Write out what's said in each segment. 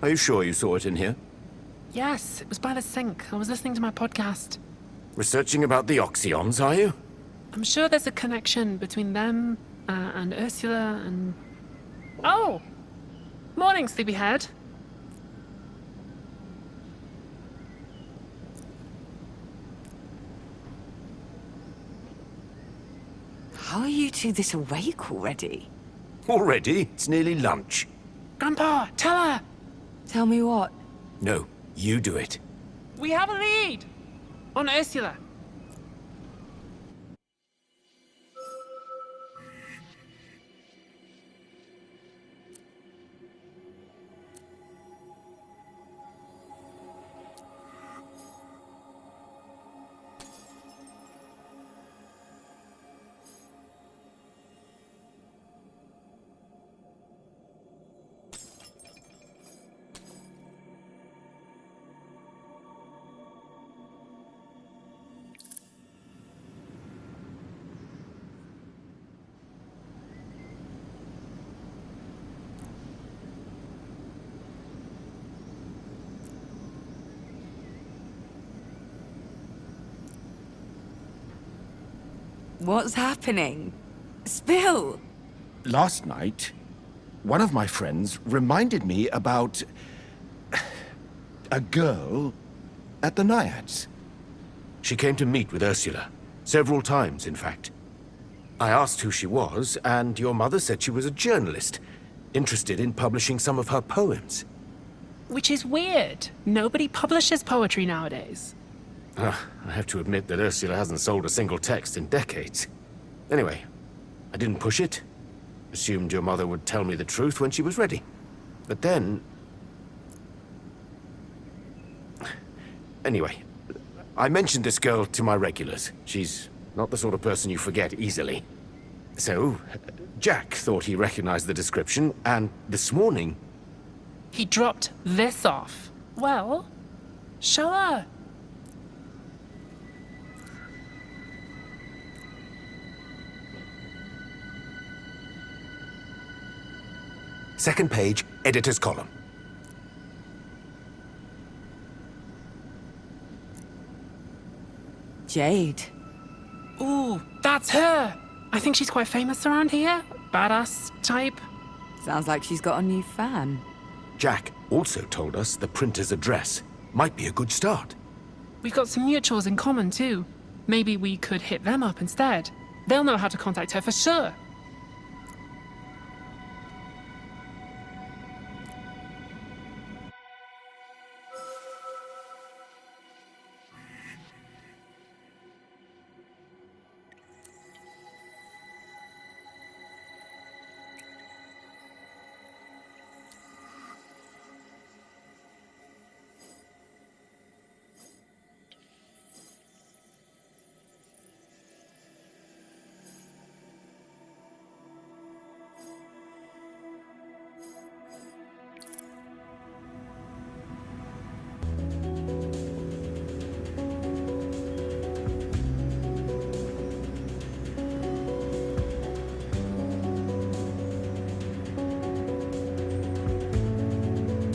Are you sure you saw it in here? Yes, it was by the sink. I was listening to my podcast. Researching about the Oxyons, are you? I'm sure there's a connection between them and Ursula and... Oh! Morning, sleepyhead. How are you two this awake already? Already? It's nearly lunch. Grandpa, tell her! Tell me what? No, you do it. We have a lead! On Ursula. What's happening? Spill! Last night, one of my friends reminded me about... a girl at the Naiads. She came to meet with Ursula. Several times, in fact. I asked who she was, and your mother said she was a journalist, interested in publishing some of her poems. Which is weird. Nobody publishes poetry nowadays. I have to admit that Ursula hasn't sold a single text in decades. Anyway, I didn't push it. Assumed your mother would tell me the truth when she was ready. But then... Anyway, I mentioned this girl to my regulars. She's not the sort of person you forget easily. So, Jack thought he recognized the description, and this morning... He dropped this off. Well, show her. Second page, editor's column. Jade. Ooh, that's her! I think she's quite famous around here. Badass type. Sounds like she's got a new fan. Jack also told us the printer's address. Might be a good start. We've got some mutuals in common, too. Maybe we could hit them up instead. They'll know how to contact her for sure.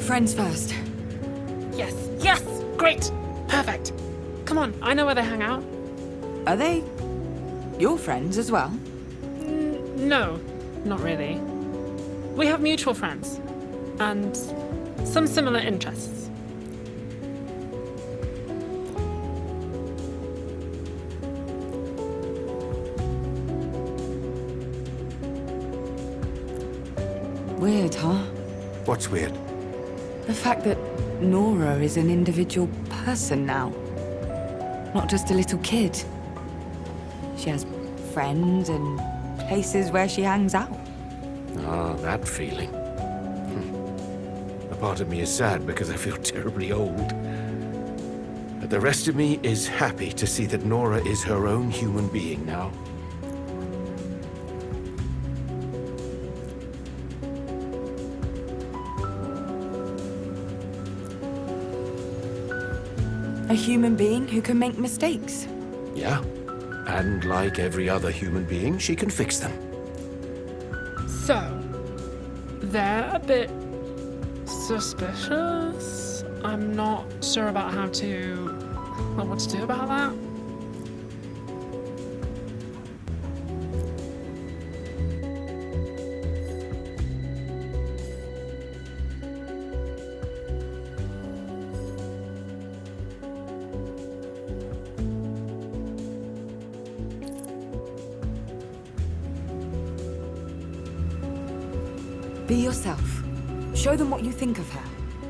Friends first. Yes, yes! Great! Perfect. Come on, I know where they hang out. Are they your friends as well? No, not really. We have mutual friends. And some similar interests. Weird, huh? What's weird? The fact that Nora is an individual person now. Not just a little kid. She has friends and places where she hangs out. Ah, that feeling. A part of me is sad because I feel terribly old. But the rest of me is happy to see that Nora is her own human being now. A human being who can make mistakes. Yeah. And like every other human being, she can fix them. So, they're a bit suspicious. I'm not sure about what to do about that. Be yourself. Show them what you think of her.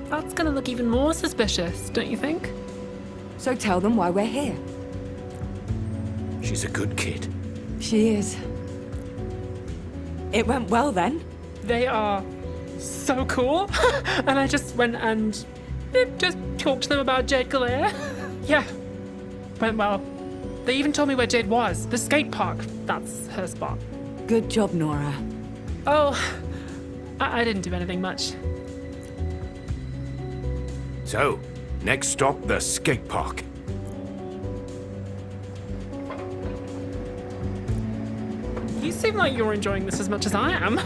That's gonna look even more suspicious, don't you think? So tell them why we're here. She's a good kid. She is. It went well then. They are so cool. And I just went and just talked to them about Jade Galea. Yeah, went well. They even told me where Jade was. The skate park. That's her spot. Good job, Nora. Oh, I didn't do anything much. So, next stop, the skate park. You seem like you're enjoying this as much as I am.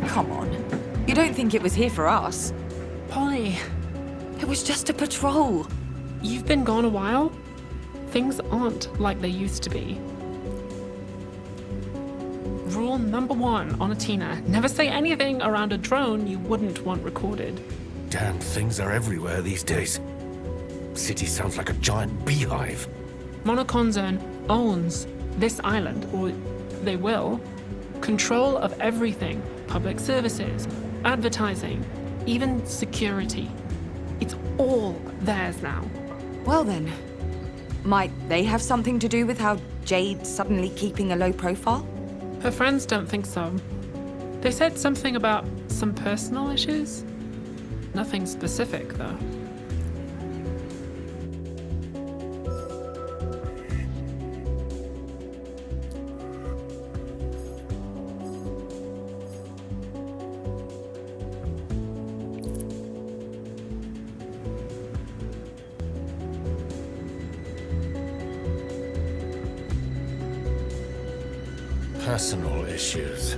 Come on. You don't think it was here for us? Polly, It was just a patrol. you've been gone a while. Things aren't like they used to be. Rule number 1 on a Tina: never say anything around a drone you wouldn't want recorded. Damn things are everywhere these days. City sounds like a giant beehive. Monocon Zone owns this island, or they will. Control of everything: public services, advertising, even security. It's all theirs now. Well then, might they have something to do with how Jade's suddenly keeping a low profile? Her friends don't think so. They said something about some personal issues. Nothing specific, though. Personal issues.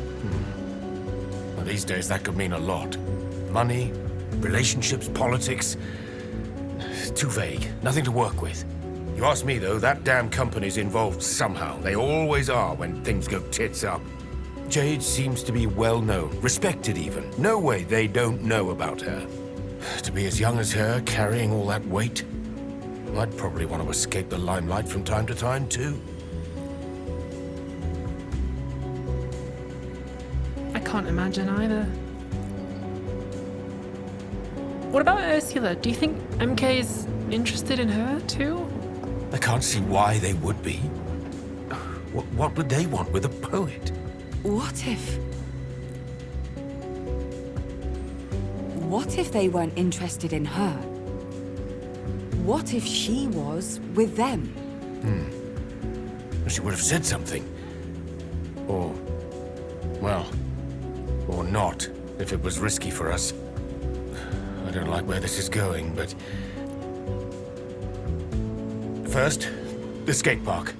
Well, these days that could mean a lot. Money, relationships, politics. It's too vague. Nothing to work with. You ask me, though, that damn company's involved somehow. They always are when things go tits up. Jade seems to be well known, respected even. No way they don't know about her. To be as young as her, carrying all that weight, I'd probably want to escape the limelight from time to time, too. I can't imagine either. What about Ursula? Do you think MK's interested in her, too? I can't see why they would be. What would they want with a poet? What if they weren't interested in her? What if she was with them? She would have said something. Or, well, or not, if it was risky for us. I don't like where this is going, but... First, the skate park.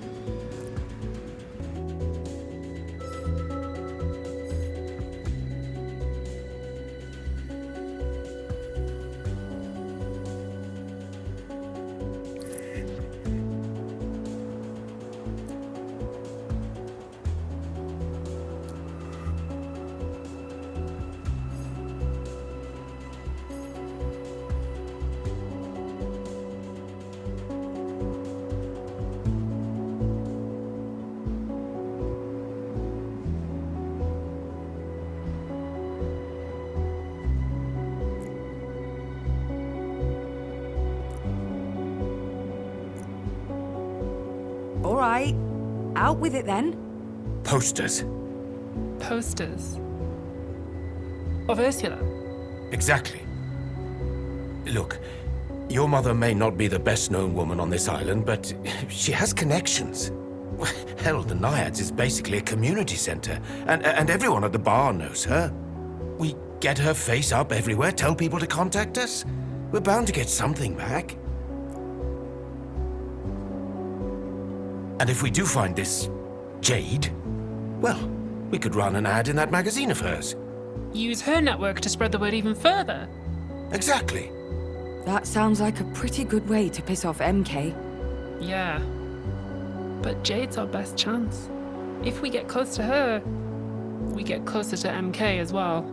All right, out with it then. Posters. Posters. Of Ursula. Exactly. Look, your mother may not be the best-known woman on this island, but she has connections. Hell, the Naiads is basically a community center, and everyone at the bar knows her. We get her face up everywhere, tell people to contact us. We're bound to get something back. And if we do find this Jade, well, we could run an ad in that magazine of hers. Use her network to spread the word even further. Exactly. That sounds like a pretty good way to piss off MK. Yeah. But Jade's our best chance. If we get close to her, we get closer to MK as well.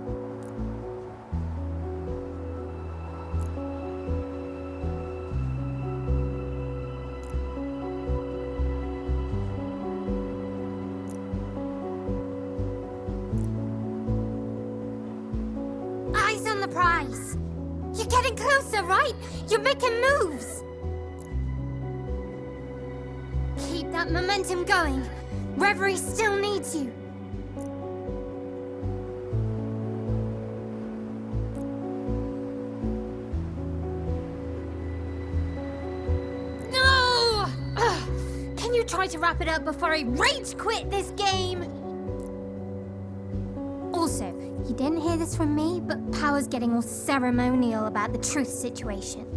Eyes on the prize. You're getting closer, right? You're making moves. Keep that momentum going. Reverie still needs you. No! Ugh. Can you try to wrap it up before I rage quit this game? Also, you didn't hear this from me, but Power's getting all ceremonial about the truth situation.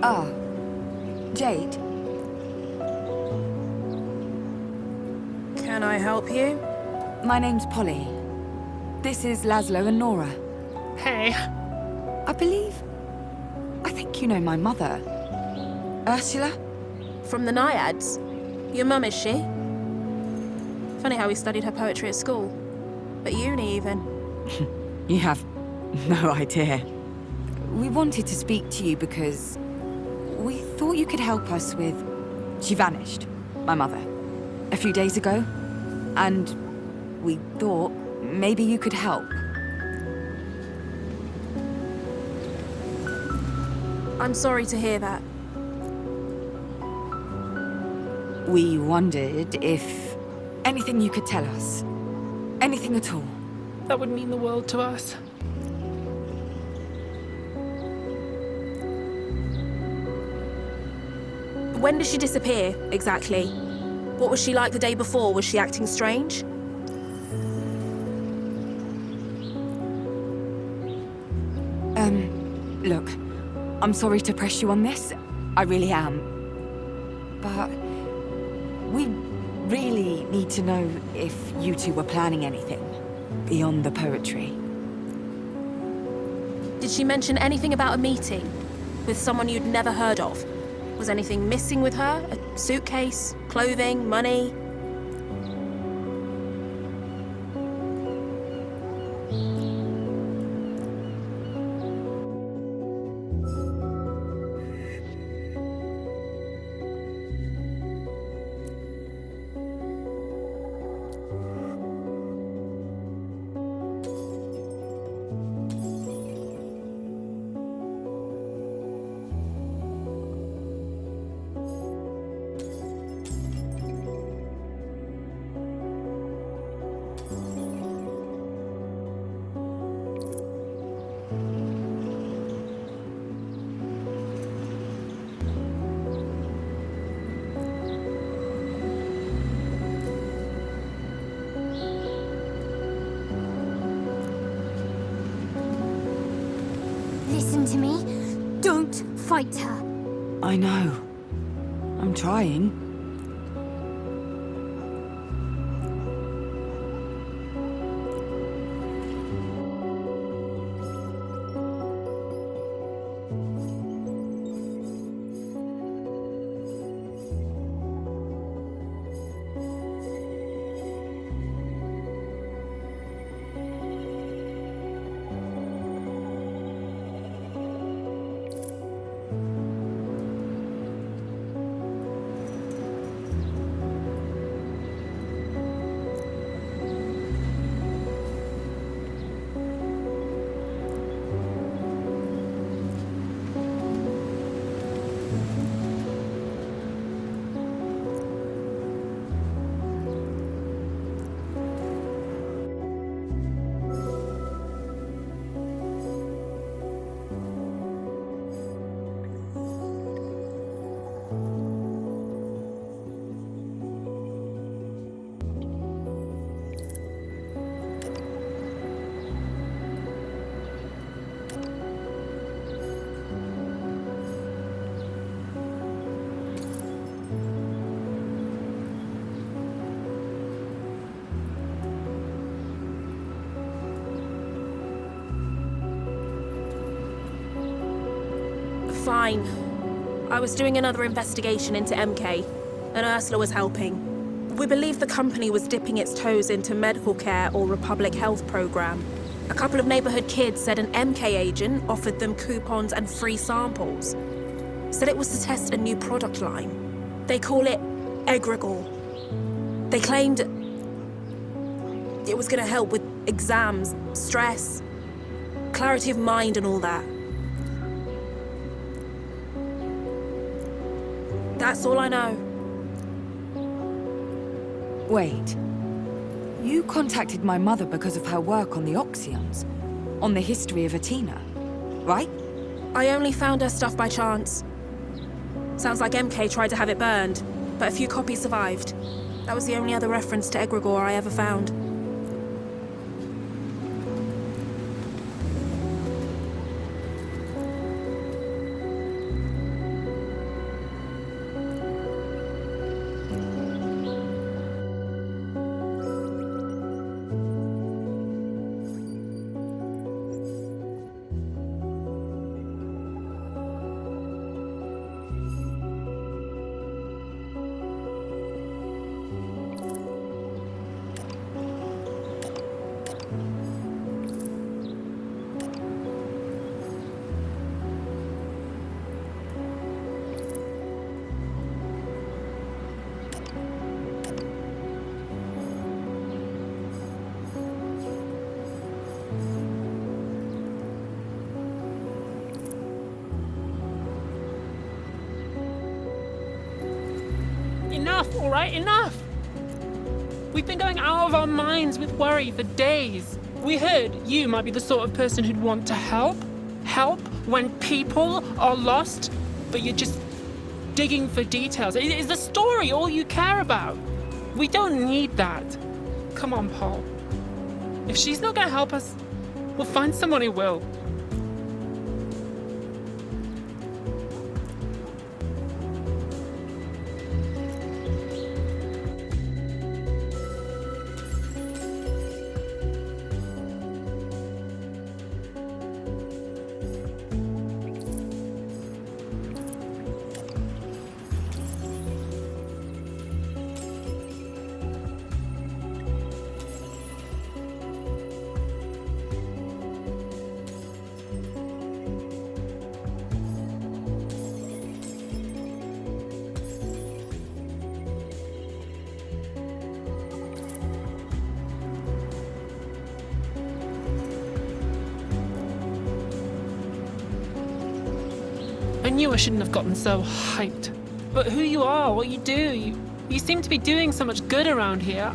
Ah, Jade. Can I help you? My name's Polly. This is Laszlo and Nora. Hey. I think you know my mother. Ursula? From the Naiads? Your mum, is she? Funny how we studied her poetry at school. At uni, even. You have no idea. We wanted to speak to you because we thought you could help us with... She vanished, my mother, a few days ago. And we thought maybe you could help. I'm sorry to hear that. We wondered if anything you could tell us. Anything at all. That would mean the world to us. When did she disappear, exactly? What was she like the day before? Was she acting strange? Look, I'm sorry to press you on this. I really am. But we really need to know if you two were planning anything beyond the poetry. Did she mention anything about a meeting with someone you'd never heard of? Was anything missing with her? A suitcase, clothing, money? Listen to me. Don't fight her. I know. I'm trying. fine. I was doing another investigation into MK, and Ursula was helping. We believe the company was dipping its toes into medical care or Republic Health program. A couple of neighborhood kids said an MK agent offered them coupons and free samples. Said it was to test a new product line. They call it Egregore. They claimed it was gonna help with exams, stress, clarity of mind and all that. That's all I know. Wait. You contacted my mother because of her work on the Oxyons, on the history of Athena, right? I only found her stuff by chance. Sounds like MK tried to have it burned, but a few copies survived. That was the only other reference to Egregore I ever found. Enough, all right, enough! We've been going out of our minds with worry for days. We heard you might be the sort of person who'd want to help. Help when people are lost, but you're just digging for details. Is the story all you care about? We don't need that. Come on, Paul. If she's not gonna help us, we'll find someone who will. I knew I shouldn't have gotten so hyped. But who you are, what you do, you seem to be doing so much good around here.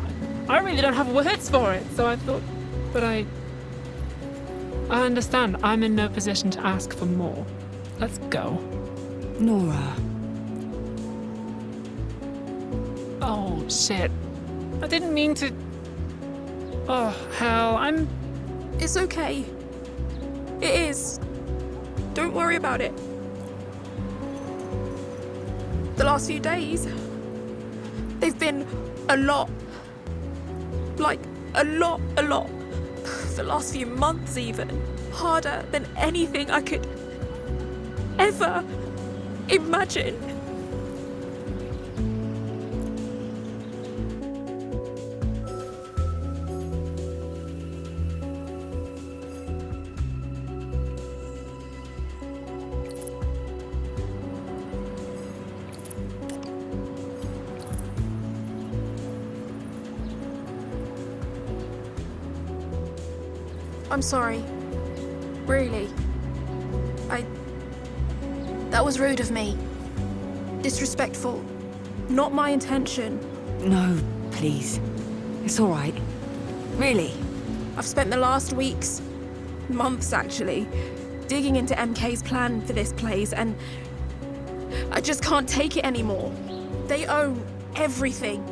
I really don't have words for it, so I thought, but I understand. I'm in no position to ask for more. Let's go. Nora. Oh, shit. I didn't mean to... Oh, hell, It's okay. It is. Don't worry about it. The last few days, they've been a lot. Like, a lot. The last few months even. Harder than anything I could ever imagine. I'm sorry. Really. That was rude of me. Disrespectful. Not my intention. No, please. It's all right. Really. I've spent the last weeks, months actually, digging into MK's plan for this place, and I just can't take it anymore. They own everything.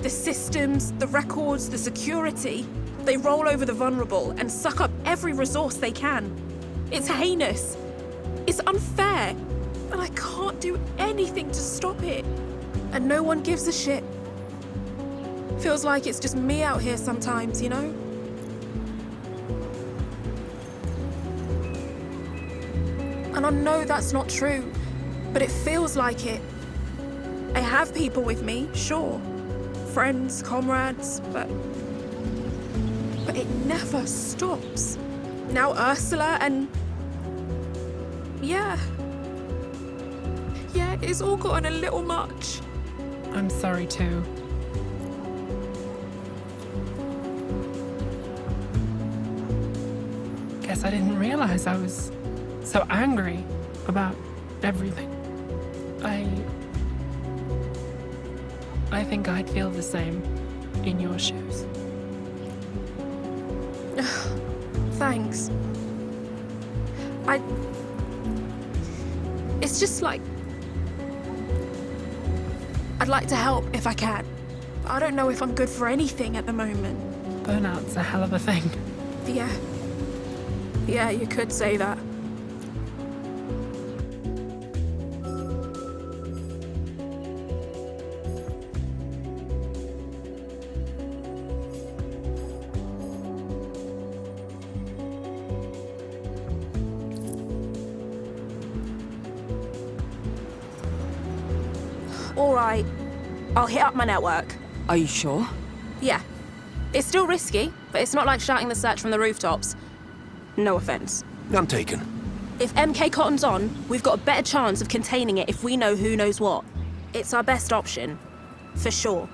The systems, the records, the security. They roll over the vulnerable and suck up every resource they can. It's heinous. It's unfair. And I can't do anything to stop it. And no one gives a shit. Feels like it's just me out here sometimes, you know? And I know that's not true, but it feels like it. I have people with me, sure. Friends, comrades, but it never stops. Now Ursula and... Yeah, it's all gotten a little much. I'm sorry too. Guess I didn't realize I was so angry about everything. I think I'd feel the same in your shoes. Thanks. It's just like... I'd like to help if I can. I don't know if I'm good for anything at the moment. Burnout's a hell of a thing. Yeah, you could say that. All right, I'll hit up my network. Are you sure? Yeah. It's still risky, but it's not like shouting the search from the rooftops. No offense. None taken. If MK Cotton's on, we've got a better chance of containing it if we know who knows what. It's our best option. For sure.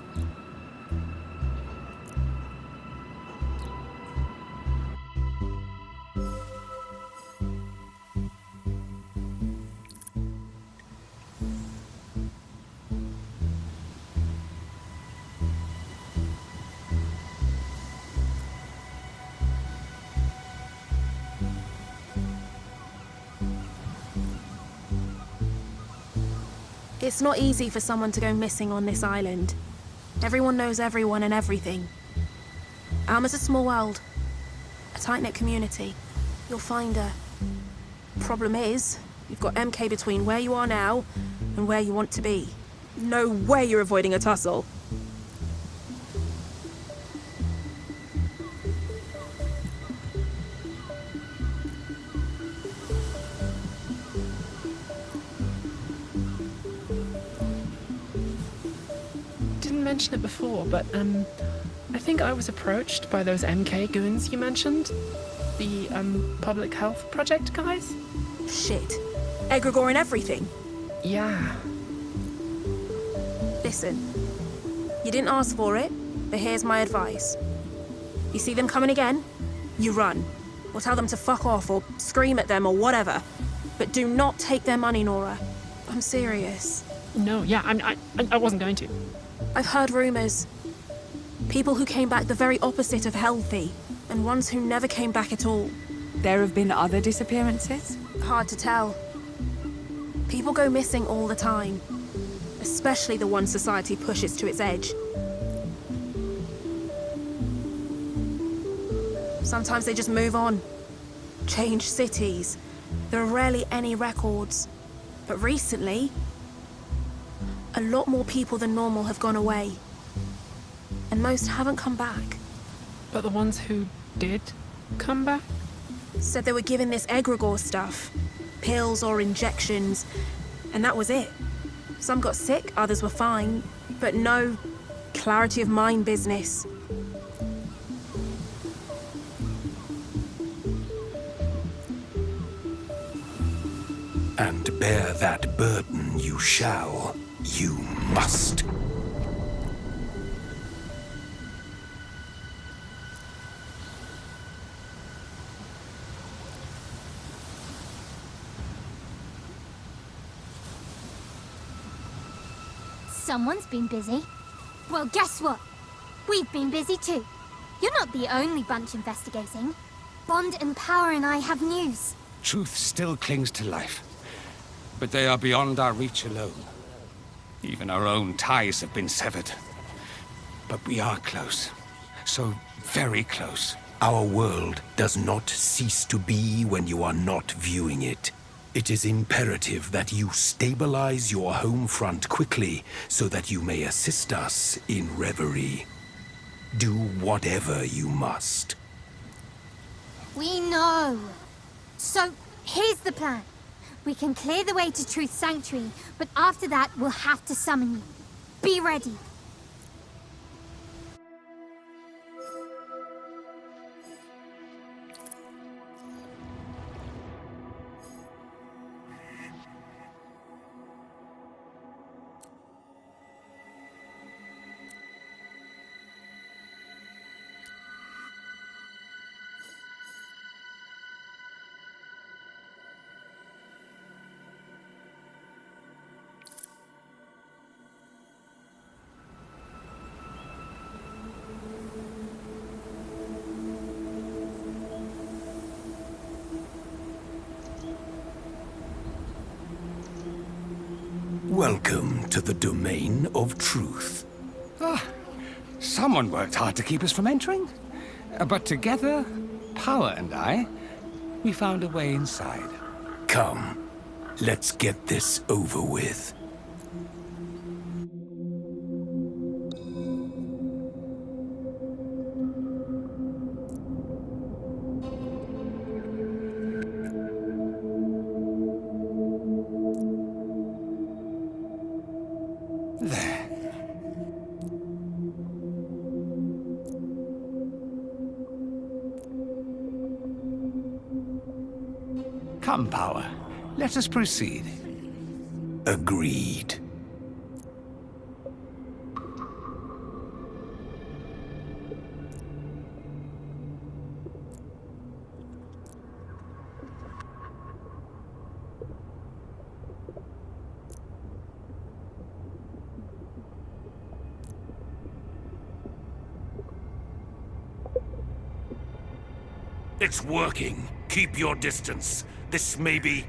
It's not easy for someone to go missing on this island. Everyone knows everyone and everything. Alma's a small world. A tight-knit community. You'll find her. Problem is, you've got MK between where you are now and where you want to be. No way you're avoiding a tussle. Mentioned it before, but I think I was approached by those MK goons you mentioned. The public health project guys. Shit. Egregore and everything. Yeah. Listen. You didn't ask for it, but here's my advice. You see them coming again? You run. Or tell them to fuck off, or scream at them, or whatever. But do not take their money, Nora. I'm serious. No, yeah, I wasn't going to. I've heard rumors. People who came back the very opposite of healthy, and ones who never came back at all. There have been other disappearances? Hard to tell. People go missing all the time, especially the ones society pushes to its edge. Sometimes they just move on, change cities. There are rarely any records. But recently, a lot more people than normal have gone away. And most haven't come back. But the ones who did come back? Said they were given this egregore stuff. Pills or injections. And that was it. Some got sick, others were fine. But no clarity of mind business. And bear that burden you shall. You must. Someone's been busy. Well, guess what? We've been busy too. You're not the only bunch investigating. Bond and Power and I have news. Truth still clings to life, but they are beyond our reach alone. Even our own ties have been severed. But we are close. So very close. Our world does not cease to be when you are not viewing it. It is imperative that you stabilize your home front quickly so that you may assist us in Reverie. Do whatever you must. We know. So, here's the plan. We can clear the way to Truth Sanctuary, but after that, we'll have to summon you. Be ready. Welcome to the domain of truth. Someone worked hard to keep us from entering. But together, Power and I, we found a way inside. Come, let's get this over with. There. Come, Power. Let us proceed. Agreed. It's working. Keep your distance. This may be...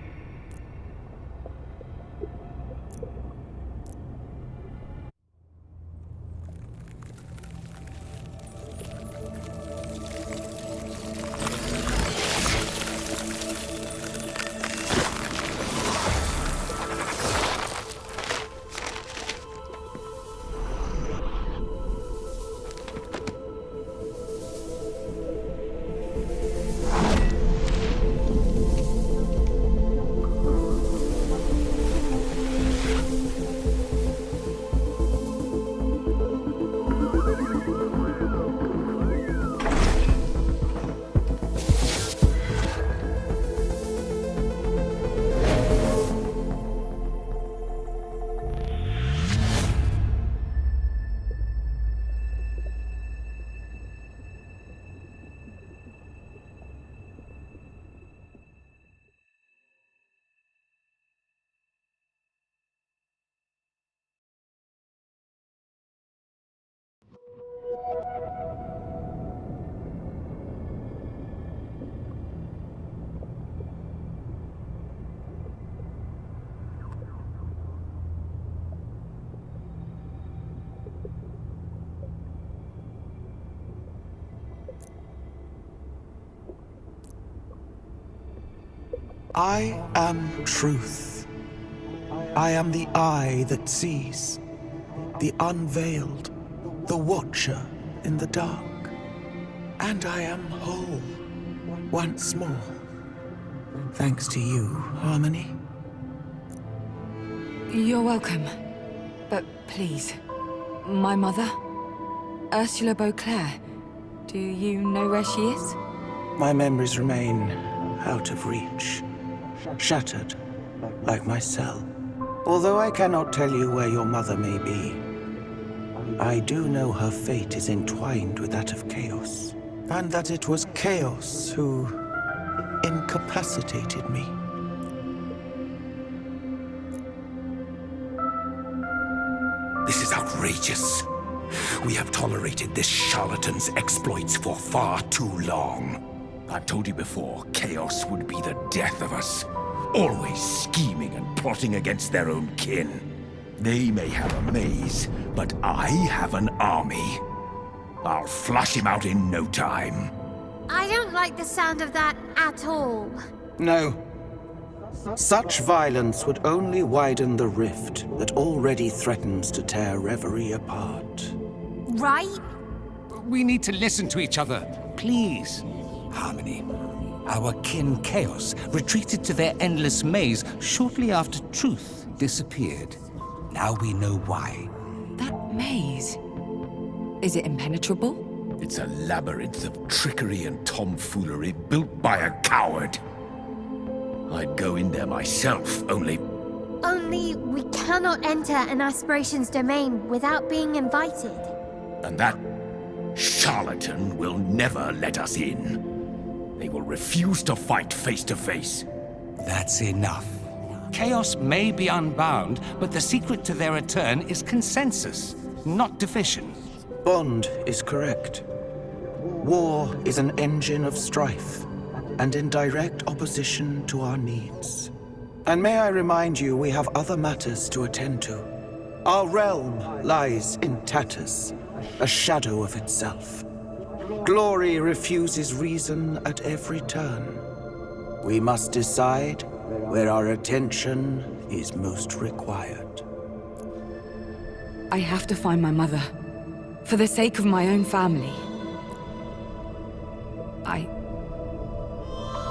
I am truth. I am the eye that sees, the unveiled, the watcher in the dark. And I am whole, once more. Thanks to you, Harmony. You're welcome. But please, my mother, Ursula Beauclair, do you know where she is? My memories remain out of reach, shattered, like my cell. Although I cannot tell you where your mother may be, I do know her fate is entwined with that of Chaos, and that it was Chaos who incapacitated me. This is outrageous. We have tolerated this charlatan's exploits for far too long. I've told you before, Chaos would be the death of us. Always scheming and plotting against their own kin. They may have a maze, but I have an army. I'll flush him out in no time. I don't like the sound of that at all. No. Such violence would only widen the rift that already threatens to tear Reverie apart. Right? We need to listen to each other, please. Harmony, Our kin Chaos retreated to their endless maze shortly after truth disappeared. Now we know why. That maze. Is it impenetrable? It's a labyrinth of trickery and tomfoolery built by a coward. I'd go in there myself, only We cannot enter an Aspirations domain without being invited. and that charlatan will never let us in. They will refuse to fight face to face. That's enough. Chaos may be unbound, but the secret to their return is consensus, not division. Bond is correct. War is an engine of strife, and in direct opposition to our needs. And may I remind you, we have other matters to attend to. Our realm lies in tatters, a shadow of itself. Glory refuses reason at every turn. We must decide where our attention is most required. I have to find my mother. For the sake of my own family.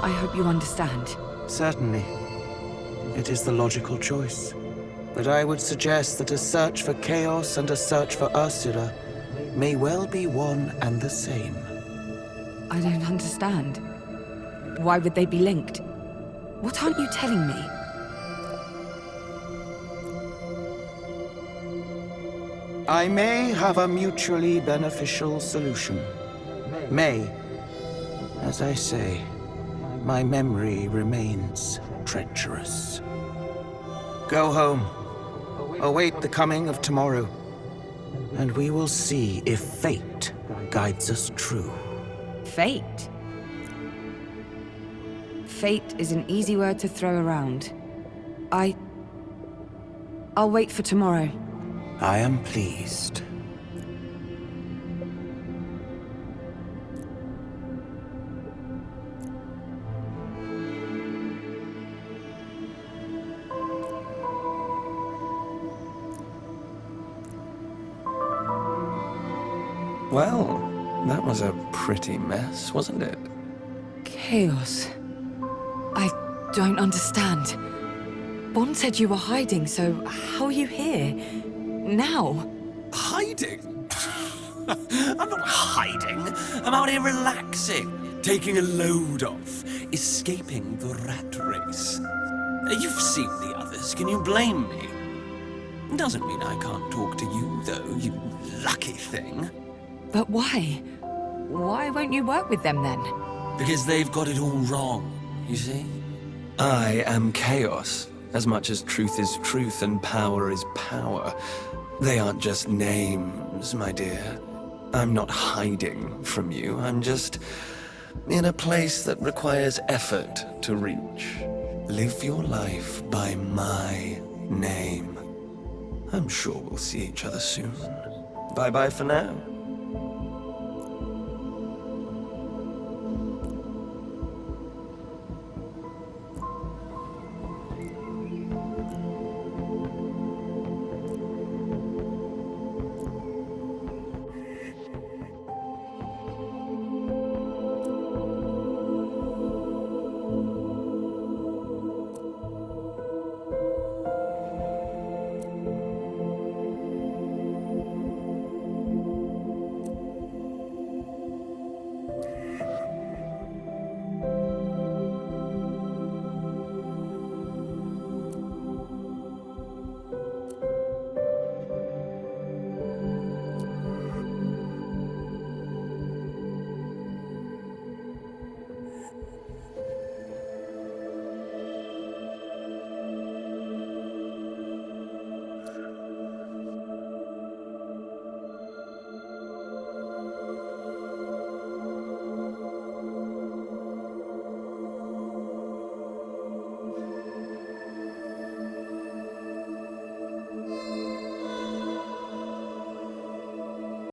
I hope you understand. Certainly. It is the logical choice. But I would suggest that a search for Chaos and a search for Ursula may well be one and the same. I don't understand. Why would they be linked? What aren't you telling me? I may have a mutually beneficial solution. May. As I say, my memory remains treacherous. Go home. Await the coming of tomorrow. And we will see if fate guides us true. Fate? Fate is an easy word to throw around. I'll wait for tomorrow. I am pleased. Well, that was a pretty mess, wasn't it? Chaos. I don't understand. Bond said you were hiding, so how are you here? Now? Hiding? I'm not hiding. I'm out here relaxing, taking a load off, escaping the rat race. You've seen the others. Can you blame me? Doesn't mean I can't talk to you, though, you lucky thing. But why? Why won't you work with them then? Because they've got it all wrong, you see? I am chaos, as much as truth is truth and power is power. They aren't just names, my dear. I'm not hiding from you. I'm just in a place that requires effort to reach. Live your life by my name. I'm sure we'll see each other soon. Bye-bye for now.